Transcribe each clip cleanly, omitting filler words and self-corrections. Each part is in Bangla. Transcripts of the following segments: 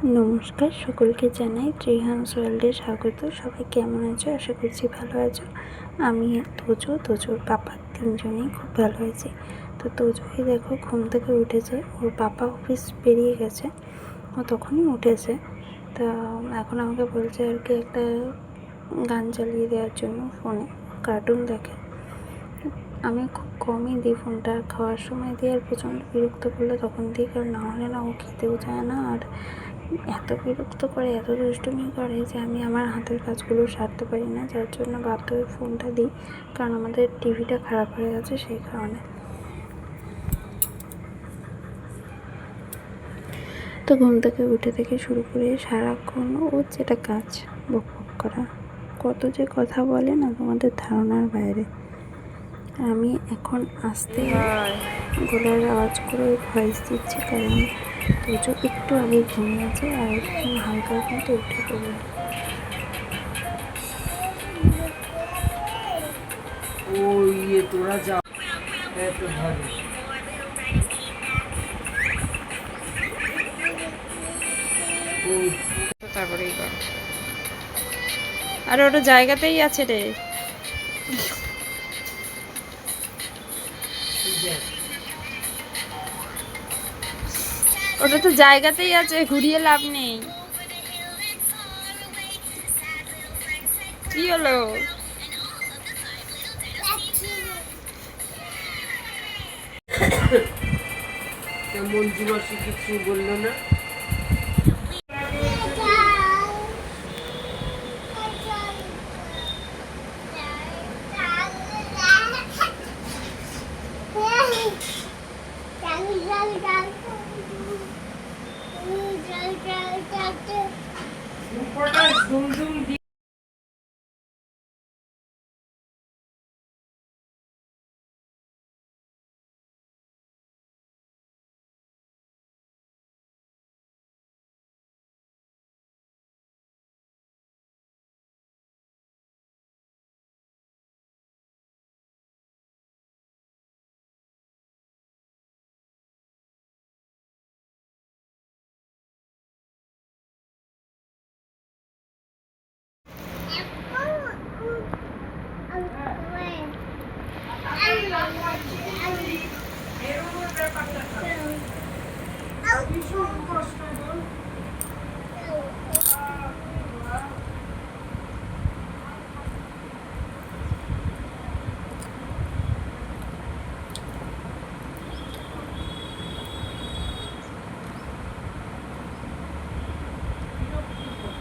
নমস্কার, সকলকে জানাই ত্রিহান্স ওয়ার্ল্ডে স্বাগত। সবাই কেমন আছো? আশা করছি ভালো আছো। আমি তোজোর পাপা তিনজনেই খুব ভালো হয়েছে। তো তোজোই দেখো ঘুম থেকে উঠেছে, ওর পাপা অফিস বেরিয়ে গেছে, ও তখনই উঠেছে। তা এখন আমাকে বলছে আর কি একটা গান চালিয়ে দেওয়ার জন্য, ফোনে কার্টুন দেখে। আমি খুব কমই দিই ফোনটা, খাওয়ার সময় দিই, আর প্রচণ্ড বিরক্ত করলে তখন দিই, কারণ না হলে না ও খেতেও চায় না, আর এত বিরক্ত করে, এত দুষ্টুমি করে যে আমি আমার হাতের কাজগুলো সারতে পারি না, যার জন্য বাধ্য হয়ে ফোনটা দিই, কারণ আমাদের টিভিটা খারাপ হয়ে গেছে সেই কারণে। তো ঘুম থেকে উঠে থেকে শুরু করে সারাক্ষণ ওর যেটা কাজ বক বক করা, কত যে কথা বলে না তোমাদের ধারণার বাইরে। আমি এখন আস্তে গলার আওয়াজ করে ভয়েস দিচ্ছি, কারণ তোজো একটু আগে ঘুমিয়েছে আর একটু হালকা কিন্তু উঠে পড়বে। তোরা যা এত ভালো তারপরেই কর। আর ওটা জায়গাতেই আছে রে। ওটা তো জায়গাতেই আছে, ঘুরিয়ে লাভ নেই। কি হলো? মঞ্জু মাসি কিছু বললো না?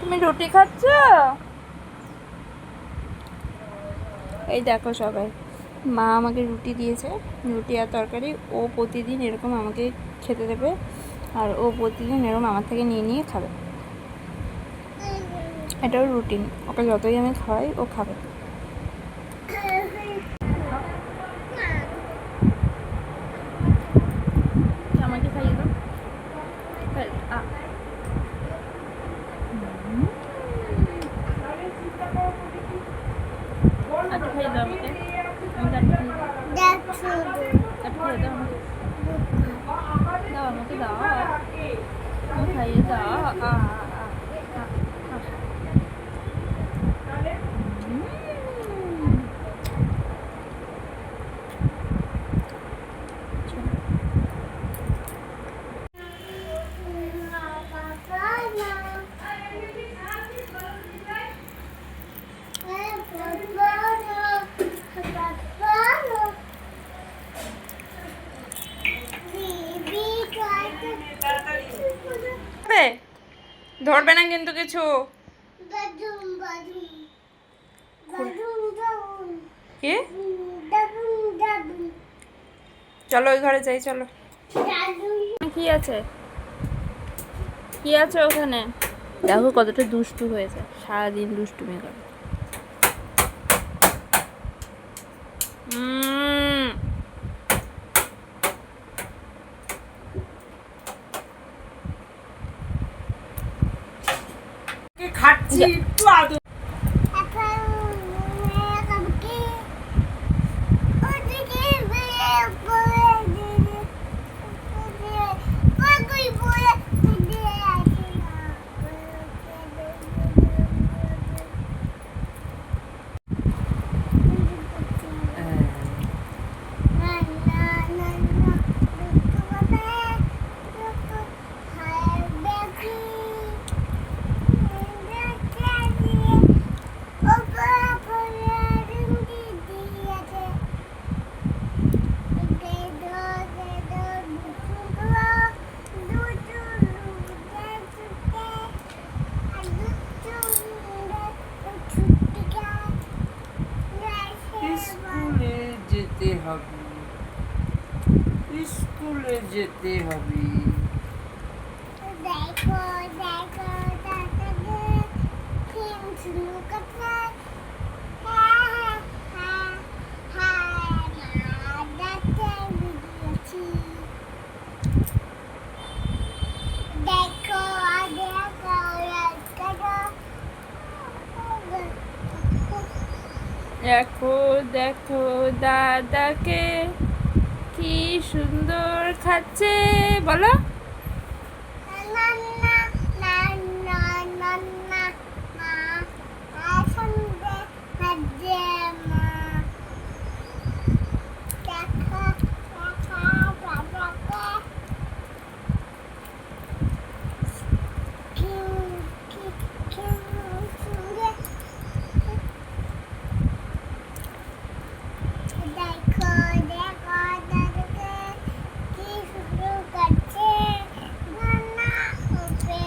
তুমি রুটি খাচ্ছ? এই দেখো সবাই, মা আমাকে রুটি দিয়েছে, রুটি আর তরকারি। ও প্রতিদিন এরকম আমাকে খেতে দেবে, আর ও প্রতিদিন এরকম আমার থেকে নিয়ে নিয়ে খাবে। এটাও রুটিন, ওকে যতই আমি খাওয়াই ও খাবে। আমাকে খাইয়ে দাও। একটু খাইয়ে দাও আমাকে। একটু খাইয়ে দাও আমাকে। দাও আমাকে, দাও খাইয়ে দাও। ধরবে না কিন্তু কিছু। কি? চলো ওই ঘরে যাই, চলো। কি আছে, কি আছে ওখানে? দেখো কতটা দুষ্টু হয়েছে, সারাদিন দুষ্টুমি করে। খাচ্ছি একটু আদর। বাবু, স্কুলে যেতে হবে। দেখো দেখো দাদাকে কেম শুরু করতে হ্যাঁ হ্যাঁ হ্যাঁ দাদাকে বুঝিয়েছি দেখো দেখো দেখো দেখো দাদাকে কি সুন্দর খাচ্ছে, বলো। না না না না না না মা আসলে হাজে মা দেখো দেখো দাদাকে দেখো দেখো দাদাকে কি শুরু করছে না ওপে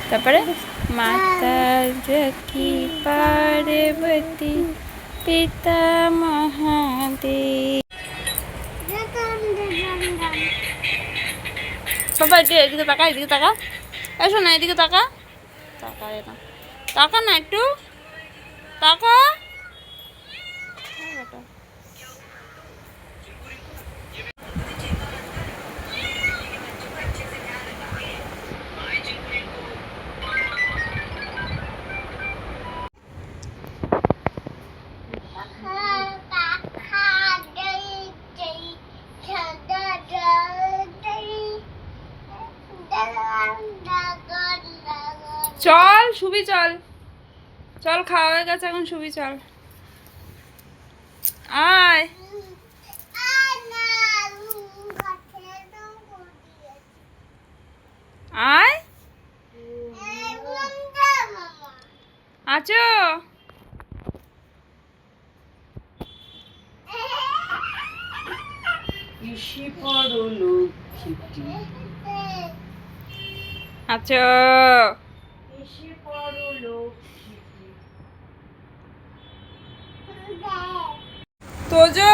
তারপরে মাতা যকি পার্বতী পিতা মহাদেব। বাবা এদিকে তাকা, এদিকে তাকা, এসো না এদিকে তাকা, তাকা না, তাকা না একটু, তাকা। চল শুবি, চল চল, খাওয়া হয়ে গেছে, এখন শুবি, চল আয়। আয় আছো, পিসি পড়ো লক্ষ্মীটি, আছো, পিসি পড়ো লক্ষ্মীটি। তোজো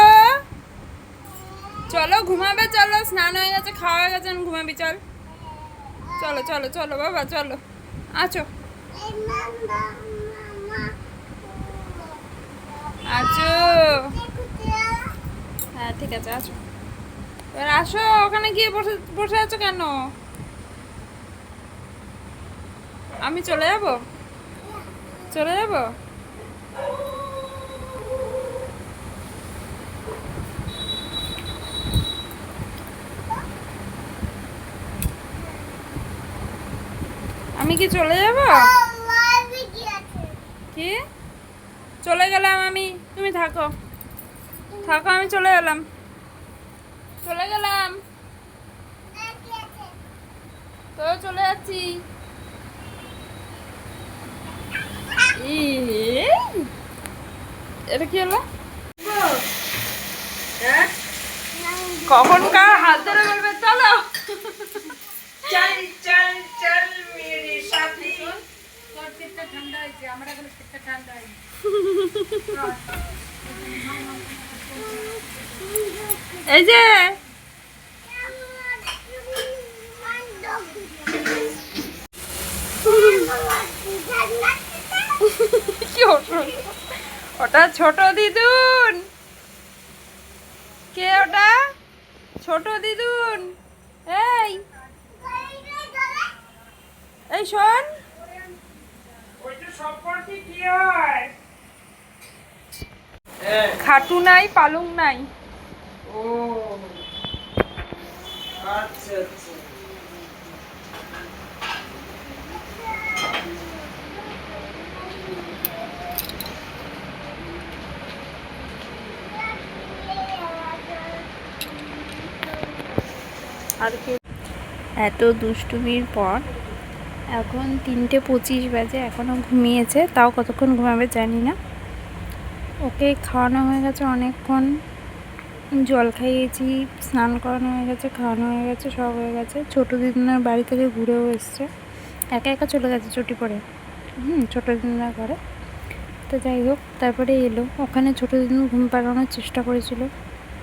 চলো ঘুমাবে, চলো স্নান হয়ে গেছে, খাওয়া হয়ে গেছে, এখন ঘুমাবি, চল চলো চলো চলো বাবা, চলো আছো আছো। হ্যাঁ ঠিক আছে, আছো, এবার আসো। ওখানে গিয়ে বসে বসে আছো কেন? আমি চলে যাব, চলে যাব। আমি কি চলে যাব? কি চলে গেলাম আমি, তুমি থাকো, থাকো, আমি চলে গেলাম, চলে গেলাম, তো চলে যাচ্ছি। এটা কি হলো? হ্যাঁ, কখন কার হাত ধরে বলবে চলো? চল চল চল মেরে সাথে। এই যে কি ওটা ছোট দিদুন, কে ওটা? ছোট দিদুন, এই এই শোন, ওইটা সম্পর্কে কি হয়? খাটু নাই পালুং নাই। ও আচ্ছা আচ্ছা। আর কি এত দুষ্টুমির পর এখন 3:25 বাজে, এখনও ঘুমিয়েছে, তাও কতক্ষণ ঘুমাবে জানি না। ওকে খাওয়ানো হয়ে গেছে অনেকক্ষণ, জল খাইয়েছি, স্নান করানো হয়ে গেছে, খাওয়ানো হয়ে গেছে, সব হয়ে গেছে। ছোটো দিদিনের বাড়ি থেকে ঘুরেও এসছে, একা একা চলে গেছে ছুটি পড়ে। ছোটো দিনরা করে। তো যাই হোক, তারপরে এলো। ওখানে ছোটো দিন ঘুম পাড়ানোর চেষ্টা করেছিল,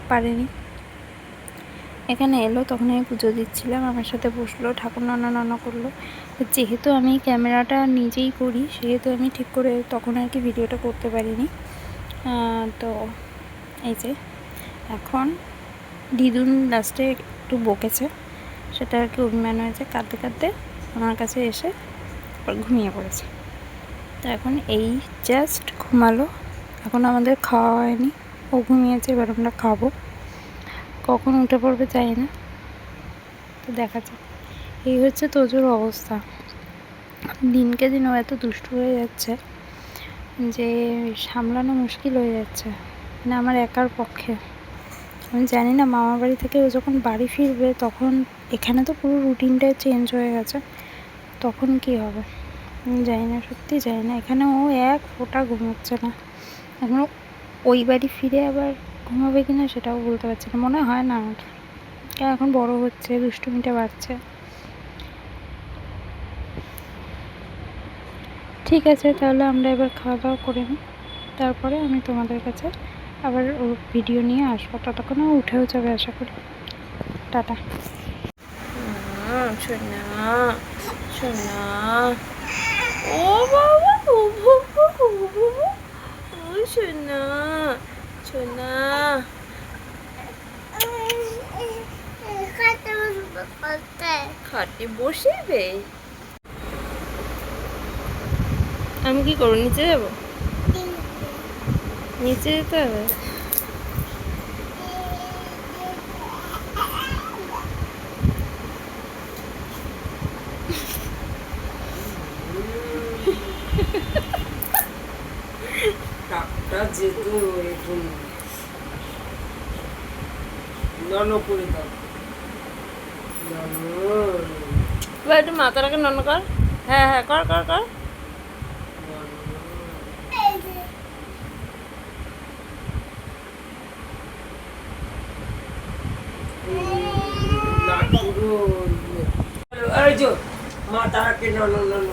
পারেনি। এখানে এলো, তখন আমি পুজো দিচ্ছিলাম, আমার সাথে বসলো, ঠাকুর ননা করলো। যেহেতু আমি ক্যামেরাটা নিজেই করি, সেহেতু আমি ঠিক করে তখন আর কি ভিডিওটা করতে পারিনি। তো এই যে এখন দিদুন লাস্টে একটু বকেছে, সেটা আর কি অভিমান হয়েছে, কাঁদতে কাঁদতে আমার কাছে এসে ঘুমিয়ে পড়েছে। তো এখন এই জাস্ট ঘুমালো, এখন আমাদের খাওয়া হয়নি, ও ঘুমিয়েছে, এবার আমরা খাবো। কখন উঠে পড়বে জানি না, তো দেখা যাক। এই হচ্ছে তোজোর অবস্থা। দিনকে দিন ও এত দুষ্টু হয়ে যাচ্ছে যে সামলানো মুশকিল হয়ে যাচ্ছে, মানে আমার একার পক্ষে। আমি জানি না মামার বাড়ি থেকে ও যখন বাড়ি ফিরবে তখন, এখানে তো পুরো রুটিনটাই চেঞ্জ হয়ে গেছে, তখন কি হবে আমি জানি না, সত্যি জানি না। এখানে ও এক ফোঁটা ঘুমোচ্ছে না। এখন ওই বাড়ি ফিরে আবার ঘুমাবে কিনা সেটাও বলতে পারছি না, মনে হয় না আমার। কারণ এখন বড় হচ্ছে, দুষ্টুমিটা বাড়ছে। ঠিক আছে, তাহলে আমরা এবার খাওয়া দাওয়া করে নিই, তারপরে আমি তোমাদের কাছে আবার ও ভিডিও নিয়ে আসবো। ততক্ষণে ও উঠেও যাবে আশা করি। টাটা। সোনা সোনা, ও বাবা, ও বাবা, ও বাবা, ও সোনা সোনা। খাটে বসিবে? আমি কি করবো, নিচে যাবো? নিচে যেতে হবে? টাকটা যেত এখন নন করে দাও। এবার একটু মাথাটাকে নন কর। হ্যাঁ হ্যাঁ, কর কর কর। এই যে মাথাকে নন নন,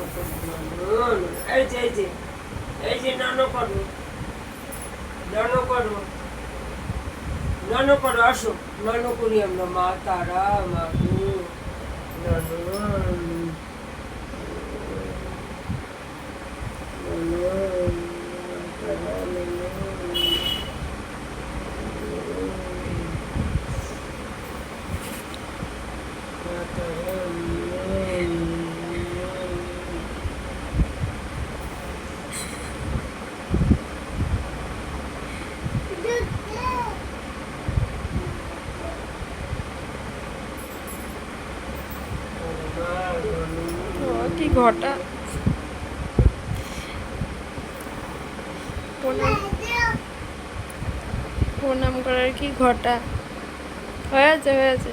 এই যে এই যে এই যে নন করো, নন করো, নন করো, আসো নন করি আমরা। মা তারা, মা গো, কি ঘটা, প্রণাম করার কি ঘটা। হয়েছে হয়েছে।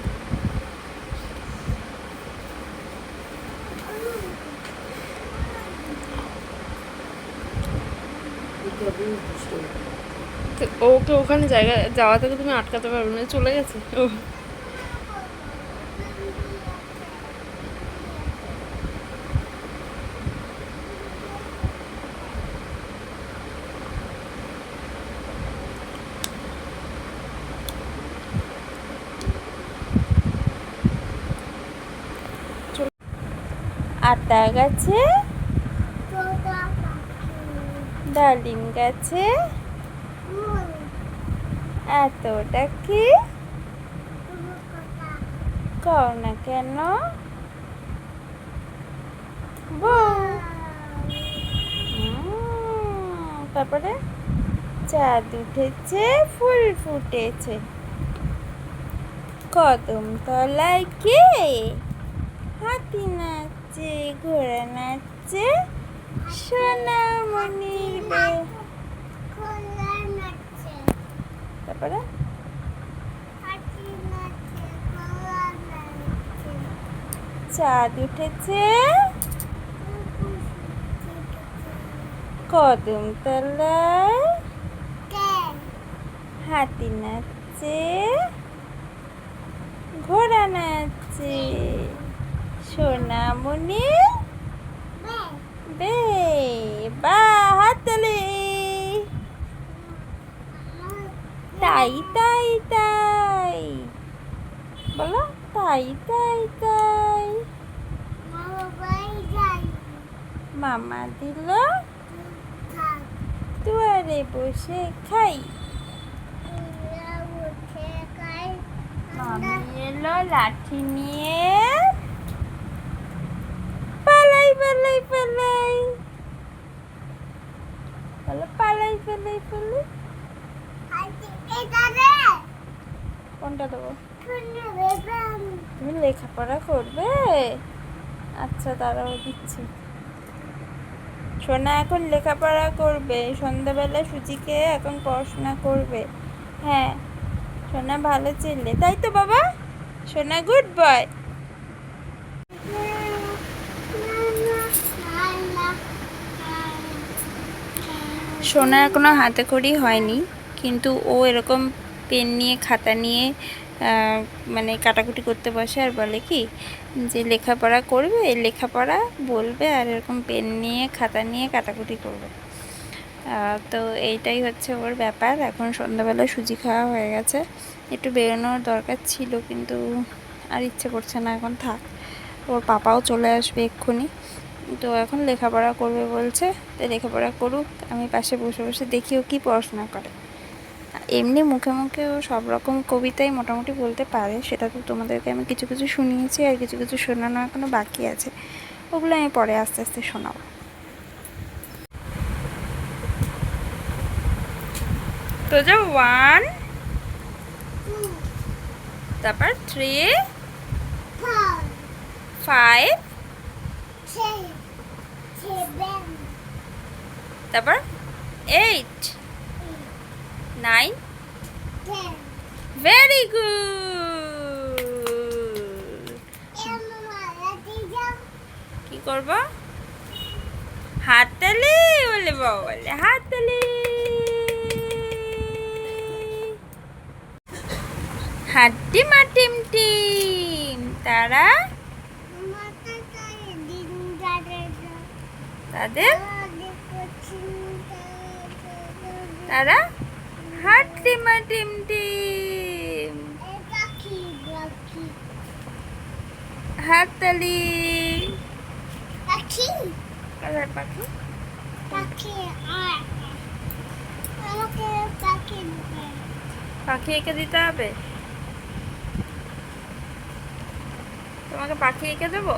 ওকে ওখানে জায়গা যাওয়া থেকে তুমি আটকাতে পারবে না, চলে গেছে ও। আতা গাছে, ডালিম গাছে এতটা কি কও না কেন বউ? তারপরে চাঁদ উঠেছে, ফুল ফুটেছে, কদম তলায় কে? হাতি নাচছে, ঘোড়া নাচছে, সোনামণির বে। তারপরে চাঁদ উঠেছে, কদম তলায় হাতি নাচছে, ঘোড়া নাচছে, সোনামণি বে বা হাততালি তাই তাই তাই বলো তাই তাই তাই মামা দিল দুয়ারে বসে খাই মামি এলো লাঠি নিয়ে পালাই পালাই পালাই বলো পালাই পালাই পালাই কোনটা দেবো তুমি লেখাপড়া করবে আচ্ছা দাঁড়াও দিচ্ছি সোনা এখন লেখাপড়া করবে সন্ধ্যাবেলা সুজিকে এখন পড়াশোনা করবে হ্যাঁ সোনা ভালো ছেলে তাই তো বাবা সোনা গুড বয় সোনা এখনো হাতে খড়ি হয়নি কিন্তু ও এরকম পেন নিয়ে খাতা নিয়ে মানে কাটাকুটি করতে বসে আর বলে কি যে লেখাপড়া করবে লেখাপড়া বলবে আর এরকম পেন নিয়ে খাতা নিয়ে কাটাকুটি করবে তো এইটাই হচ্ছে ওর ব্যাপার এখন সন্ধ্যাবেলা সুজি খাওয়া হয়ে গেছে একটু বেরোনোর দরকার ছিল কিন্তু আর ইচ্ছে করছে না এখন থাক ওর পাপাও চলে আসবে এক্ষুনি তো এখন লেখাপড়া করবে বলছে তো লেখাপড়া করুক আমি পাশে বসে বসে দেখি ও কী পড়াশোনা করে এমনি মুখে মুখে ও সব রকম কবিতাই মোটামুটি বলতে পারে সেটা তো তোমাদেরকে আমি কিছু কিছু শুনিয়েছি আর কিছু কিছু শোনানো এখনো বাকি আছে ওগুলো আমি পরে আস্তে আস্তে শোনাবো তো যে 1 তারপর 3 5 তারপর 8 9 ভেরি গুড কি করব হাততালি বলে বলে হাততালি হাড্ডি মা টিম টিম তারা তাদের তারা হাড্ডি মা টিম টিম হাততালি কালার পাখি পাখি এঁকে দিতে হবে তোমাকে পাখি এঁকে দেবো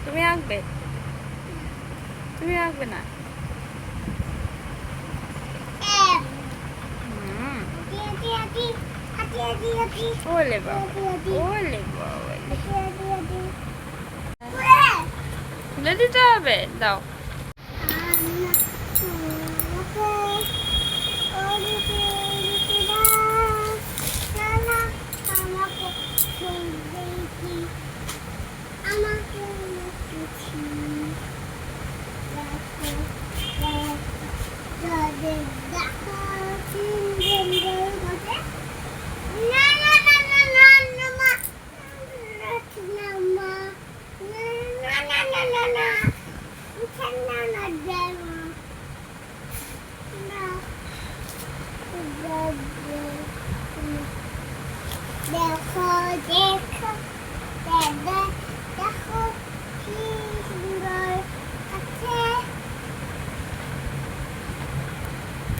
তুমি আঁকবে তুমি আঁকবে না ওলে বাবা ওলে বাবা খুলে দিতে হবে দাও দেখো দেখো দেখো কি সুন্দর আছে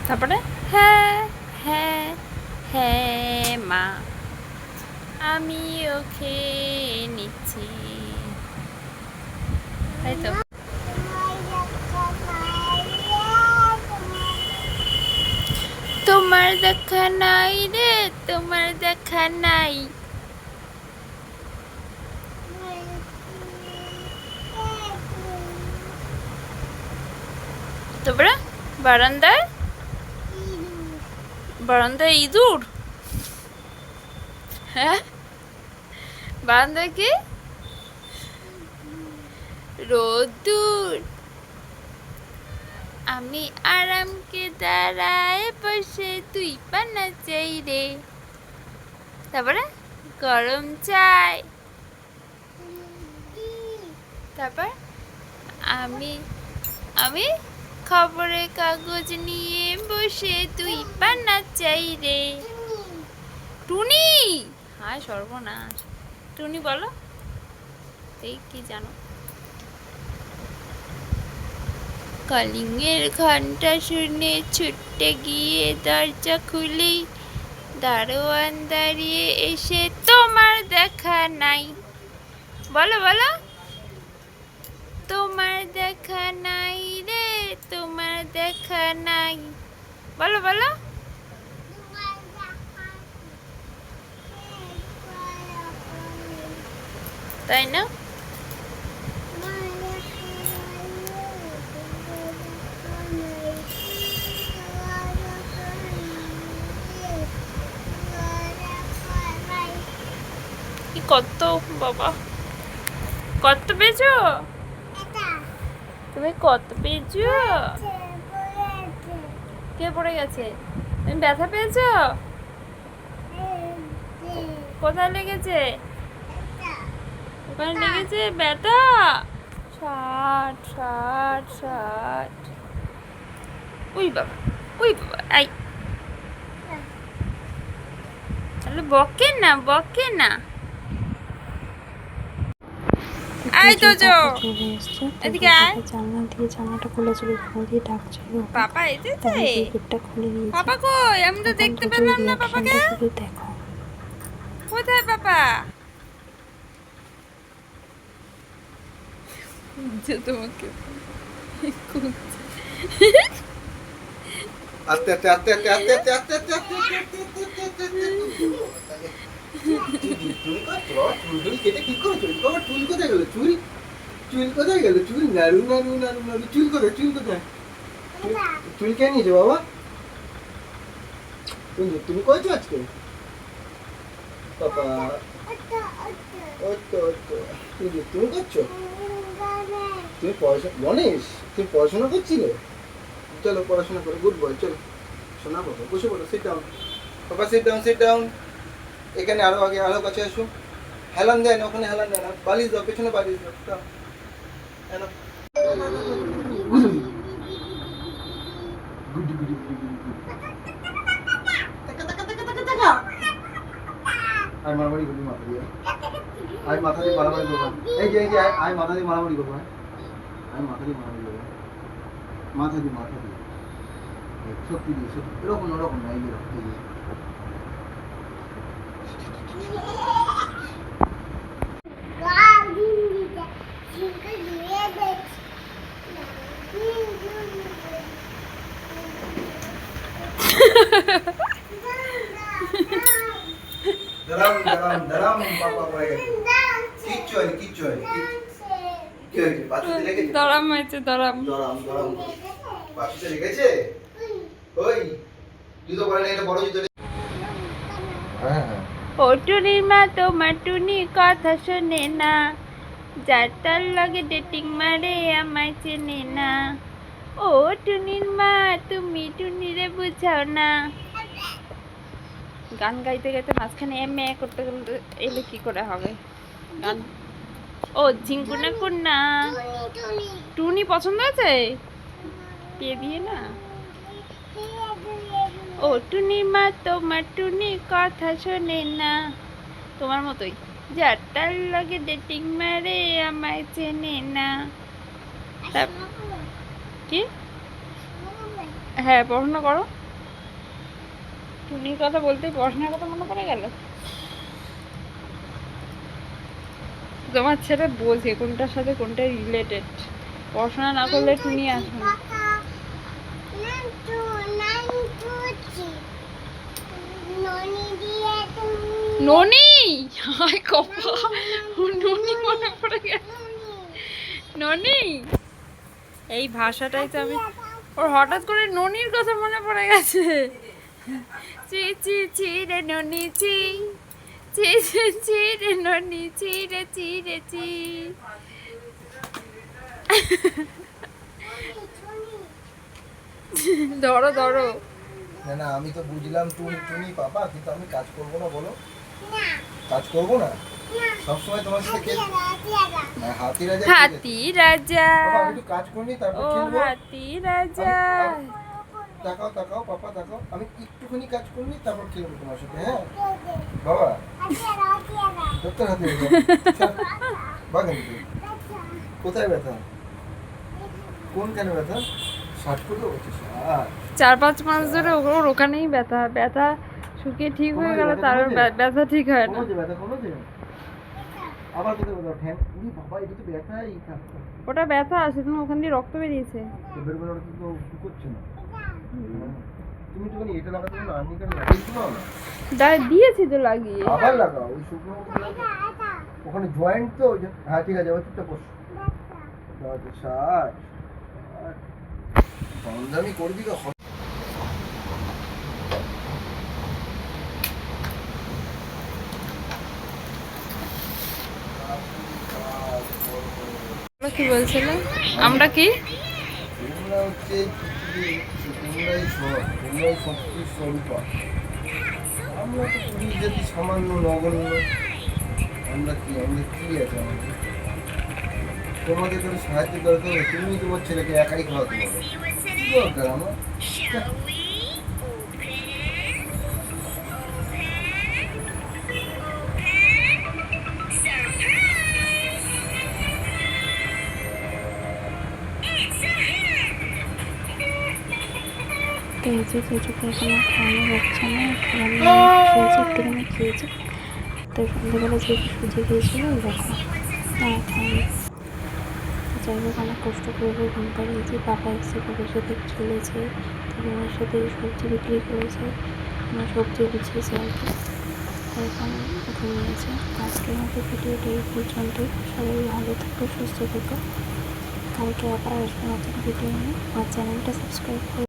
তারপরে হ্যাঁ হ্যাঁ হ্যাঁ মা আমি ওকে নিচ্ছি তাই তো তোমার দেখা নাই রে তোমার দেখা নাই তারপরে বারান্দায় ইঁদুর হ্যাঁ বারান্দায় কি রোদ্দুর আমি আরামকে দাঁড়ায় বসে তুই পানা চাই রে তারপরে গরম চাই তারপর আমি আমি খবরের কাগজ নিয়ে বসে তুই পান্না চাই রে। টুনি, হায় সর্বনাশ। টুনি বলো, এই কি জানো? কলিংয়ের ঘন্টা শুনে ছুটে গিয়ে দরজা খুলি, দারোয়ান দাঁড়িয়ে এসে তোমার দেখা নাই। বলো বলো, তোমার দেখা নাই রে, তোমার দেখা নাই। বলো বলো। তাই না? কি কত বাবা, কত পেয়েছো তুমি? কত পেয়েছো? কে পড়ে গেছে? তুমি ব্যথা পেয়েছো? কোথায় লেগেছে? ওখানে লেগেছে ব্যথা? 60 60 60। উই বাবা, উই বাবা, আই তাহলে বকে না, বকে না। আই তো তোজো যো চলে এসছে। এদিকে আয়। জানলা দিয়ে জানলাটা খুলে চলে ঘুম দিয়ে ডাকছিল। পাপা এসেছে? তারপরে গেটটা খুলে দিয়েছে। পাপা কই? আমি তো এখন দেখতে তোজোর পেলাম না reactionটা পাপাকে। শুধু দেখো। কোথায় পাপা? যে তোমাকে আস্তে আস্তে আস্তে আস্তে আস্তে আস্তে আস্তে আস্তে চুল কেটে কি করছো বাবা? চুল কোথায় গেল? চুল চুল কোথায় গেল? চুল নাড়ু নাড়ু নাড়ু নাড়ু। চুল কোথায়? চুল কোথায়? চুল কে নিয়েছো বাবা? তুমি করেছো আজকে বাবা? তুমি করছো? তুমি পড়াশোনা গণেশ, তুমি পড়াশোনা করছিলে? চলো পড়াশোনা করো, গুড বয়। চলো শোনা বাবা, বসে পড়ো। সিট ডাউন বাবা, সিট ডাউন, সিট ডাউন। এখানে আরো আগে, আরো কাছে আসো। হেলান দেয় না, ওখানে হেলান দেয় না। বালিশ দাও, পেছনে বালিশ দাও। দাও। হেলান। গুডি গুডি গুডি গুডি গুডি। আয় মারামারি করবি মাথা দিয়ে। আয় মাথা দিয়ে মারামারি করবো। এই যে আয় মাথা দিয়ে মারামারি করবো। আয় মাথা দিয়ে মারামারি করবো। মাথা দিয়ে, মাথা দিয়ে। সত্যি দিয়ে, সত্যি। এরকম ওরকম না, এই যে এই যে। দাঁড়াম দাঁড়াম দাঁড়াম, বাবা পড়ে গেছে। কিচ্ছু হয়নি, কিচ্ছু হয়নি। কি হয়েছে? বাচ্চাতে লেগেছে? দরাম হয়েছে, দরাম। দাঁড়াম দাঁড়াম। বাচ্চাতে লেগেছে? ওই জুতো পরে না, এটা বড় জুতো। হ্যাঁ হ্যাঁ। ও টুনির মা তোমার টুনি কথা শোনে না, যার তার লগে ডেটিং মারে আমায় চেনে না। ও টুনির মা তুমি টুনিরে বুঝাও না। গান গাইতে গাইতে মাঝখানে এমএ করতে করতে এলে কি করে হবে গান? ও ঝিঙ্কুনা কুন্না। টুনি পছন্দ আছে? কে দিয়ে না? ও টুনির মা তোমার টুনি কথা শোনে না, তোমার মতোই, যার তার লগে ডেটিং মারে আমায় চেনে না। কি? হ্যাঁ পড়াশোনা করো। টুনির কথা বলতে পড়াশোনার কথা মনে পড়ে গেল। তোমার ছেলে বোঝে কোনটার সাথে কোনটা রিলেটেড। পড়াশোনা না করলে টুনি আসবে না। ননি, হায় কপা, ননি মনে পড়ে গেল। ননি, এই ভাষাটাই তো আমি, ওর হঠাৎ করে ননির কথা মনে পড়ে গেছে। চি চি চি রে ননি চি, চি চি চি রে ননি চি রে চি রে চি। ধরো ধরো। না না, আমি তো বুঝলাম টুনি টুনি পাপা, কিন্তু আমি কাজ করবো না, বলো? কাজ করবো না। সবসময় তোমার সাথে খেল হ্যাঁ, হাতি রাজা হাতি রাজা, বাবা, আমি একটু কাজ করিনি তারপর ও খেলবো। হাতি রাজা। তাকাও তাকাও পাপা তাকাও, আমি একটুখানি কাজ করিনি তারপর খেলবো তোমার সাথে। হ্যাঁ বাবা, ডক্টর হাতি রাজা বাগান কোথায় ব্যথা, কোনখানে ব্যথা? ষাট করলো বলছে ষাট। 4-5 মাস ধরে ওর ওখানেই ব্যথা, ব্যথা শুকিয়ে ঠিক হয়ে গেল, তার ব্যথা ঠিক হয় না। কমেছে ব্যথা, কমেছে? আবার কোথায় ব্যথা? ঠ্যাং? উরি বাবা, এটা তো ব্যথাই থাকতো। ওটা ব্যথা আছে, তুমি ওখান দিয়ে রক্ত বেরিয়েছে। তো বের করে ওটা তো শুকোচ্ছে না। তুমি একটুখানি এটা লাগাতে পারো না, আমি কেন লাগিয়েছি না? দিয়েছি তো লাগিয়ে। আবার লাগাও, ওই শুকনো ওখানে জয়েন্ট তো ওই যে- হ্যাঁ ঠিক আছে, এবার চুপটা বস। 60 বন্ধামি করবি তো হবে। কি বলছিলে? আমরা কি তোমরা হচ্ছে তোমরাই সব, তোমরাই শক্তির স্বরূপা। আমরা তো তুমি যদি সামান্য নগণ্য, আমরা কি আছে আমাদের? তোমাদের কোনো সাহায্য দরকার হবে, তুমি তোমার ছেলেকে একাই খাওয়াতে পারো, কি দরকার আমার? তো এই যে তোজোকে এখনো খাওয়ানো যাচ্ছে না, একটুখানি খেয়েছি। তো সন্ধ্যেবেলা যে সুজি খেয়েছিল দেখো, খাইনি। যাই হোক, অনেক কষ্ট করে ঘুম পাড়িয়েছি। পাপা এসে বাবার সাথে খেলেছে, তারপর সাথে সবজি বিক্রি করেছে, সবজি গুছিয়েছে আর কি। এখন ঘুমিয়েছে। আজকের মতো ভিডিওটা এই পর্যন্তই। সবাই ভালো থেকো, সুস্থ থেকো। কালকে আবার আসবো নতুন ভিডিও নিয়ে। আমার চ্যানেলটা সাবস্ক্রাইব করে